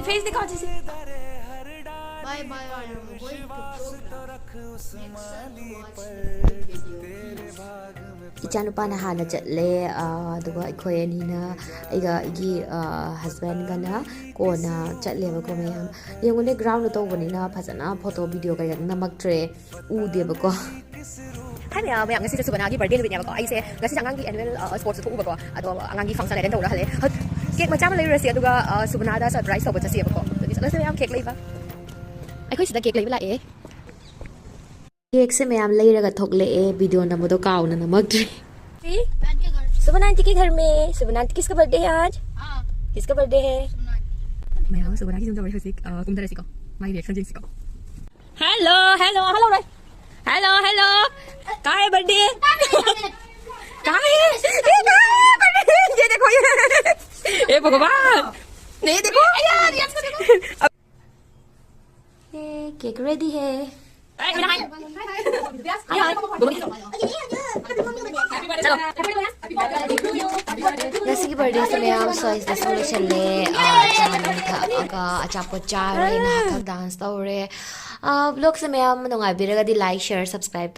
face दिखाओ जैसे bye bye इचानुपाना हाना चले दुगा इखोय अनीना इगा इगी हस्बैंड गना कोना चले बको मैम येंगोने ग्राउंड तो बनिना फजना फोटो वीडियो का नमक्ट्रे उदे बको हाय मैम मैं ngasi सुबना की बर्थडे नुबिने बको आइसे ngasi अंगांगी एनुअल स्पोर्ट्स थु बको अदो अंगांगी फंक्शन अटेंड तौरा हले केक मचा मा लेरसी अदुगा सुबना दा सरप्राइज तौबा चसी बको ngasi मैम केक लेबा अखोय सिदा केक लेबा लाए केक से मैम लेरगा थोकले वीडियो नमदो काउना नमक्ट्रे सुबना आंटी के घर में सुबना आंटी किसका बर्थडे है आज किसका बर्थडे है मैं सुबना की सुंदर बर्थडे कुमदरे सिको माय रिएक्शन जी सिको हेलो हेलो हेलो रे हेलो हेलो कहाँ है बर्थडे कहाँ है ये देखो ये भगवान नहीं देखो ये केक रेडी है Nasi birthday sa mayam so is the solution le jaman tha aga achapo chare na dance tawre vlog sa mayam nungai biraga di like share subscribe